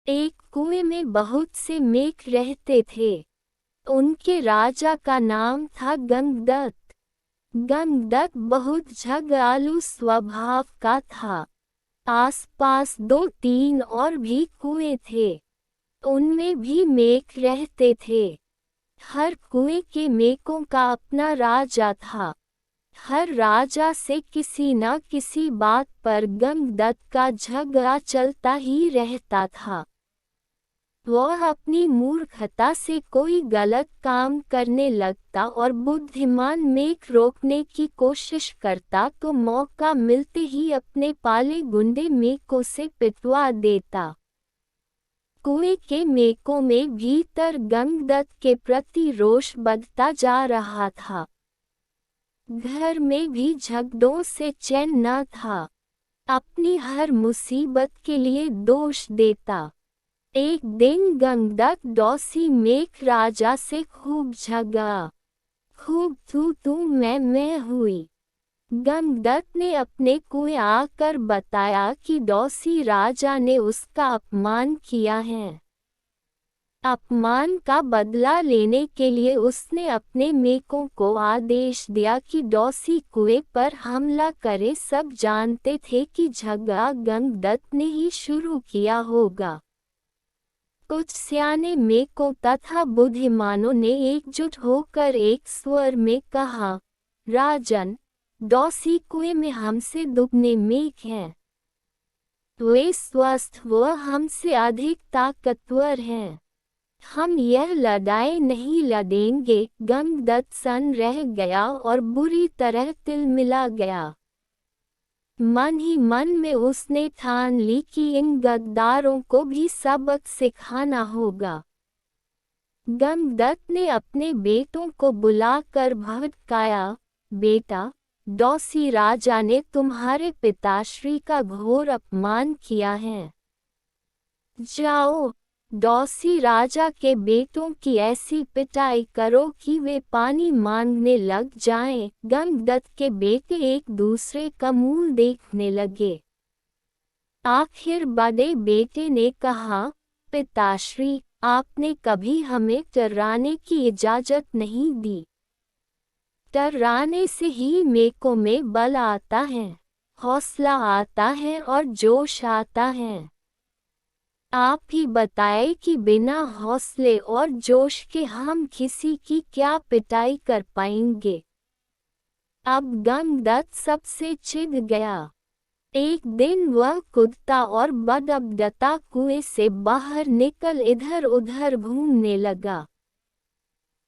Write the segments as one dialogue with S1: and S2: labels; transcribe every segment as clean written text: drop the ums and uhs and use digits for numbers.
S1: एक कुएं में बहुत से मेघ रहते थे। उनके राजा का नाम था गंगदत्त। गंगदत्त बहुत झगड़ालू स्वभाव का था। आसपास दो तीन और भी कुएं थे, उनमें भी मेघ रहते थे। हर कुएं के मेघों का अपना राजा था। हर राजा से किसी न किसी बात पर गंगदत्त का झगड़ा चलता ही रहता था। वह अपनी मूर्खता से कोई गलत काम करने लगता और बुद्धिमान मेघ रोकने की कोशिश करता तो मौका मिलते ही अपने पाले गुंडे मेघों से पिटवा देता। कुएं के मेघों में भीतर गंगदत्त के प्रति रोष बढ़ता जा रहा था। घर में भी झगड़ों से चैन न था। अपनी हर मुसीबत के लिए दोष देता। एक दिन गंगदत्त डौसी मेघ राजा से खूब झगड़ा। खूब तू मैं हुई। गंगदत्त ने अपने कुएं आकर बताया कि डौसी राजा ने उसका अपमान किया है। अपमान का बदला लेने के लिए उसने अपने मेघों को आदेश दिया कि डौसी कुएं पर हमला करे। सब जानते थे कि झगड़ा गंगदत्त ने ही शुरू किया होगा। कुछ सियाने मेघों तथा बुद्धिमानों ने एकजुट होकर एक स्वर में कहा, राजन, डौसी कुएं में हमसे दुगने मेघ हैं। वे स्वस्थ व हमसे अधिक ताकतवर हैं। हम यह लड़ाई नहीं लड़ेंगे। गंगदत्त सन रह गया और बुरी तरह तिलमिला गया। मन ही मन में उसने ठान ली कि इन गद्दारों को भी सबक सिखाना होगा। गंगदत्त ने अपने बेटों को बुलाकर भड़काया, बेटा, डौसी राजा ने तुम्हारे पिताश्री का घोर अपमान किया है। जाओ, डौसी राजा के बेटों की ऐसी पिटाई करो कि वे पानी मांगने लग जाएं। गंगदत्त के बेटे एक दूसरे का मुंह देखने लगे। आखिर बड़े बेटे ने कहा, पिताश्री, आपने कभी हमें डराने की इजाजत नहीं दी। डराने से ही मेघों में बल आता है, हौसला आता है और जोश आता है। आप ही बताए कि बिना हौसले और जोश के हम किसी की क्या पिटाई कर पाएंगे। अब गंगदत्त सबसे चिढ़ गया। एक दिन वह कूदता और बड़बड़ाता कुएं से बाहर निकल इधर उधर घूमने लगा।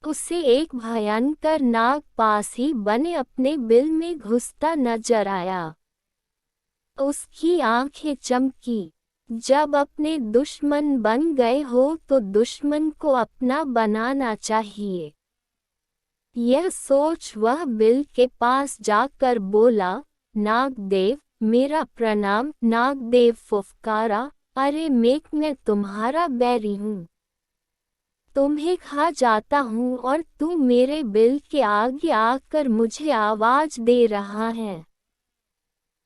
S1: उसे एक भयंकर नाग पास ही बने अपने बिल में घुसता नजर आया। उसकी आंखें चमकी। जब अपने दुश्मन बन गए हो तो दुश्मन को अपना बनाना चाहिए। यह सोच वह बिल के पास जाकर बोला, नागदेव, मेरा प्रणाम। नागदेव फुफकारा, अरे मेघ, मैं तुम्हारा बैरी हूँ। तुम्हें खा जाता हूँ और तू मेरे बिल के आगे आकर मुझे आवाज दे रहा है।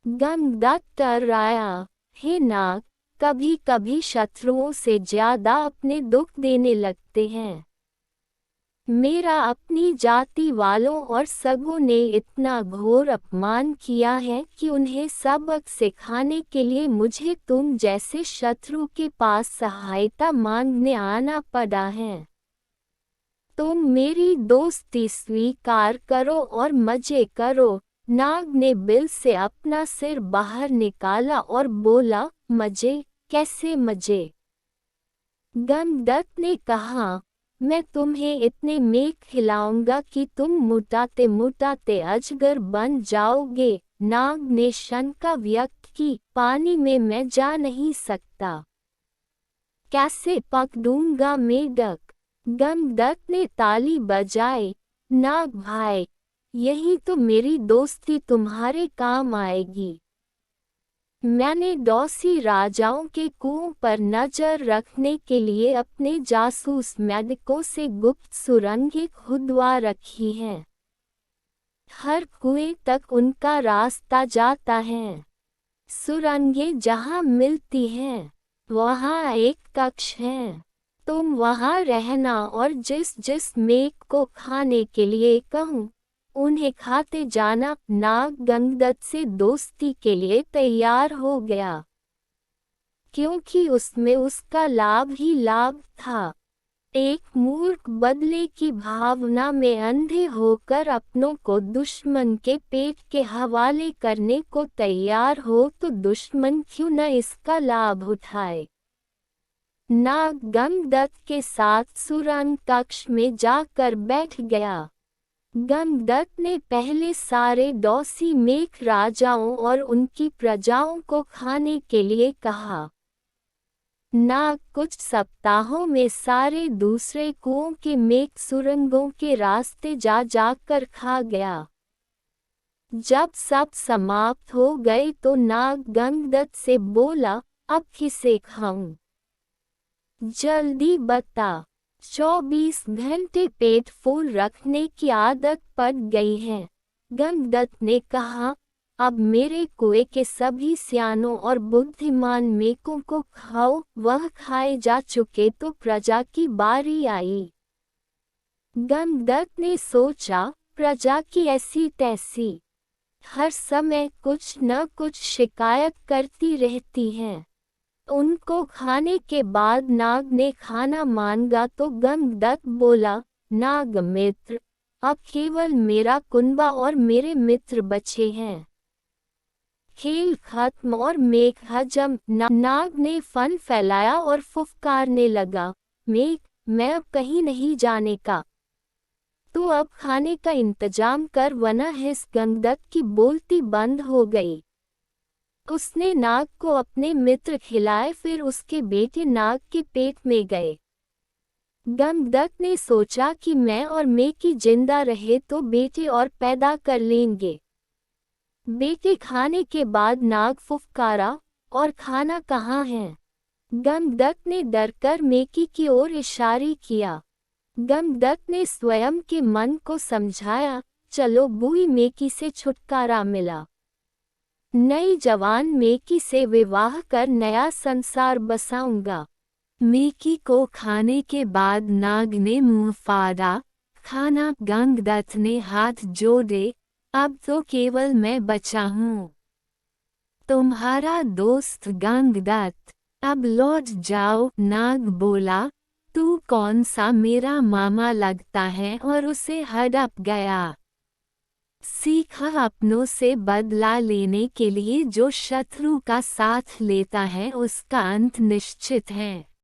S1: गंगदत्त डराया, हे नाग, कभी कभी शत्रुओं से ज्यादा अपने दुख देने लगते हैं। मेरा अपनी जाति वालों और सगों ने इतना घोर अपमान किया है कि उन्हें सबक सिखाने के लिए मुझे तुम जैसे शत्रु के पास सहायता मांगने आना पड़ा है। तुम मेरी दोस्ती स्वीकार करो और मजे करो। नाग ने बिल से अपना सिर बाहर निकाला और बोला, मजे? कैसे मजे? गंगदत्त ने कहा, मैं तुम्हें इतने मेघ खिलाऊंगा कि तुम मुटाते मुटाते अजगर बन जाओगे। नाग ने शंका व्यक्त की, पानी में मैं जा नहीं सकता। कैसे पकड़ूंगा मेढक? गंगदत्त ने ताली बजाई, नाग भाई, यही तो मेरी दोस्ती तुम्हारे काम आएगी। मैंने डौसी राजाओं के कुओं पर नजर रखने के लिए अपने जासूस मेढकों से गुप्त सुरंगें खुदवा रखी हैं। हर कुएं तक उनका रास्ता जाता है। सुरंगें जहां मिलती हैं, वहाँ एक कक्ष है, तुम वहाँ रहना और जिस जिस मेघ को खाने के लिए कहूँ उन्हें खाते जाना। नाग गंगदत्त से दोस्ती के लिए तैयार हो गया, क्योंकि उसमें उसका लाभ ही लाभ था। एक मूर्ख बदले की भावना में अंधे होकर अपनों को दुश्मन के पेट के हवाले करने को तैयार हो तो दुश्मन क्यों न इसका लाभ उठाए। नाग गंगदत्त के साथ सुरंग कक्ष में जाकर बैठ गया। गंगदत्त ने पहले सारे डौसी मेघ राजाओं और उनकी प्रजाओं को खाने के लिए कहा। नाग कुछ सप्ताहों में सारे दूसरे कुओं के मेघ सुरंगों के रास्ते जा जाकर खा गया। जब सब समाप्त हो गए तो नाग गंगदत्त से बोला, अब किसे खाऊं? जल्दी बता। 24 घंटे पेट फुल रखने की आदत पड़ गई है। गंगदत्त ने कहा, अब मेरे कुएं के सभी सियानों और बुद्धिमान मेकों को खाओ। वह खाए जा चुके तो प्रजा की बारी आई। गंगदत्त ने सोचा, प्रजा की ऐसी तैसी हर समय कुछ न कुछ शिकायत करती रहती है। उनको खाने के बाद नाग ने खाना मांगा तो गंगदत्त बोला, नाग मित्र, अब केवल मेरा कुनबा और मेरे मित्र बचे हैं। खेल खत्म और मेघ हजम। नाग ने फन फैलाया और फुफकारने लगा, मेघ, मैं अब कहीं नहीं जाने का। तू अब खाने का इंतजाम कर वरना इस गंगदत्त की बोलती बंद हो गई। उसने नाग को अपने मित्र खिलाए, फिर उसके बेटे नाग के पेट में गए। गंगदत्त ने सोचा कि मैं और मेकी जिंदा रहे तो बेटे और पैदा कर लेंगे। बेटे खाने के बाद नाग फुफकारा, और खाना कहाँ है? गंगदत्त ने डरकर मेकी की ओर इशारा किया। गंगदत्त ने स्वयं के मन को समझाया, चलो बूढ़ी मेकी से छुटकारा मिला। नई जवान मेकी से विवाह कर नया संसार बसाऊंगा। मेकी को खाने के बाद नाग ने मुंह फाड़ा। खाना। गंगदत्त ने हाथ जोड़े, अब तो केवल मैं बचा हूँ, तुम्हारा दोस्त गंगदत्त। अब लौट जाओ। नाग बोला, तू कौन सा मेरा मामा लगता है? और उसे हड़प गया। सीखा, अपनों से बदला लेने के लिए जो शत्रु का साथ लेता है उसका अंत निश्चित है।